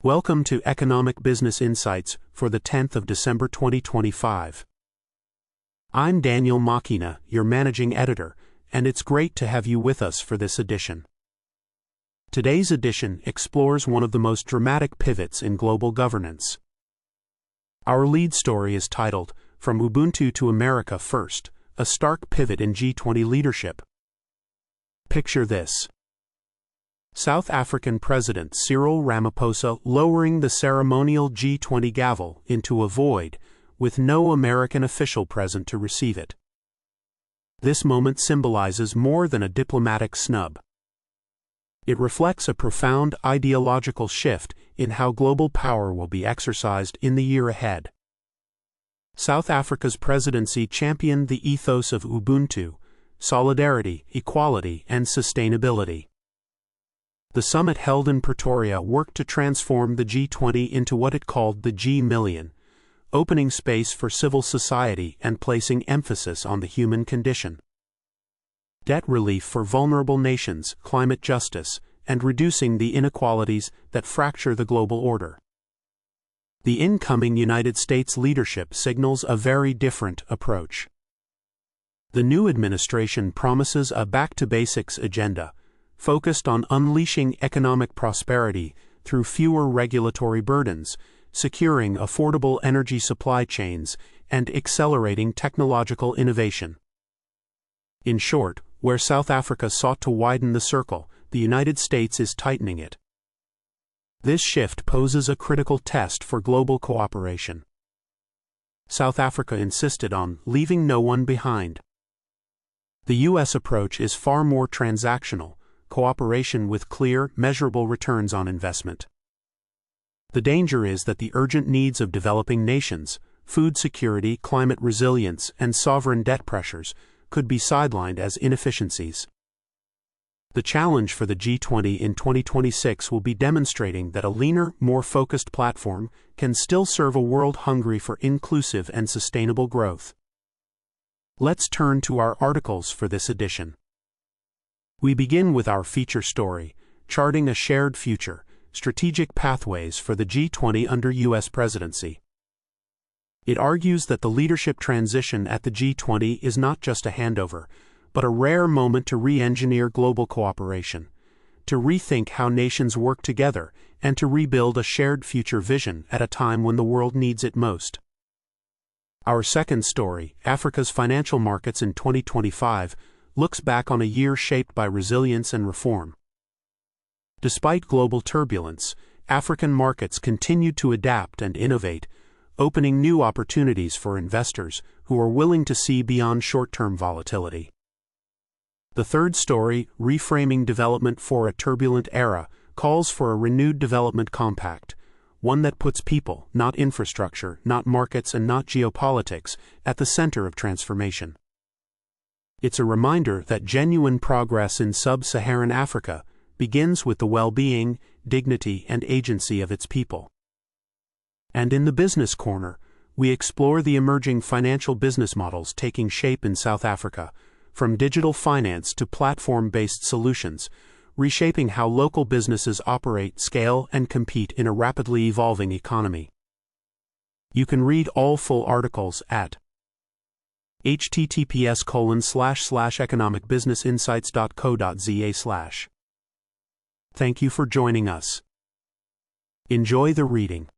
Welcome to Economic Business Insights for the 10th of December 2025. I'm Daniel Machina, your managing editor, and it's great to have you with us for this edition. Today's edition explores one of the most dramatic pivots in global governance. Our lead story is titled, From Ubuntu to America First, a stark pivot in G20 leadership. Picture this. South African President Cyril Ramaphosa lowering the ceremonial G20 gavel into a void, with no American official present to receive it. This moment symbolizes more than a diplomatic snub. It reflects a profound ideological shift in how global power will be exercised in the year ahead. South Africa's presidency championed the ethos of Ubuntu: solidarity, equality, and sustainability. The summit held in Pretoria worked to transform the G20 into what it called the G-Million, opening space for civil society and placing emphasis on the human condition. Debt relief for vulnerable nations, climate justice, and reducing the inequalities that fracture the global order. The incoming United States leadership signals a very different approach. The new administration promises a back-to-basics agenda, focused on unleashing economic prosperity through fewer regulatory burdens, securing affordable energy supply chains, and accelerating technological innovation. In short, where South Africa sought to widen the circle, the United States is tightening it. This shift poses a critical test for global cooperation. South Africa insisted on leaving no one behind. The U.S. approach is far more transactional: cooperation with clear, measurable returns on investment. The danger is that the urgent needs of developing nations, food security, climate resilience, and sovereign debt pressures, could be sidelined as inefficiencies. The challenge for the G20 in 2026 will be demonstrating that a leaner, more focused platform can still serve a world hungry for inclusive and sustainable growth. Let's turn to our articles for this edition. We begin with our feature story, Charting a Shared Future: Strategic Pathways for the G20 under U.S. Presidency. It argues that the leadership transition at the G20 is not just a handover, but a rare moment to re-engineer global cooperation, to rethink how nations work together, and to rebuild a shared future vision at a time when the world needs it most. Our second story, Africa's Financial Markets in 2025, looks back on a year shaped by resilience and reform. Despite global turbulence, African markets continued to adapt and innovate, opening new opportunities for investors who are willing to see beyond short-term volatility. The third story, Reframing Development for a Turbulent Era, calls for a renewed development compact, one that puts people, not infrastructure, not markets, and not geopolitics, at the center of transformation. It's a reminder that genuine progress in sub-Saharan Africa begins with the well-being, dignity, and agency of its people. And in the Business Corner, we explore the emerging financial business models taking shape in South Africa, from digital finance to platform-based solutions, reshaping how local businesses operate, scale, and compete in a rapidly evolving economy. You can read all full articles at https://economicbusinessinsights.co.za/. Thank you for joining us. Enjoy the reading.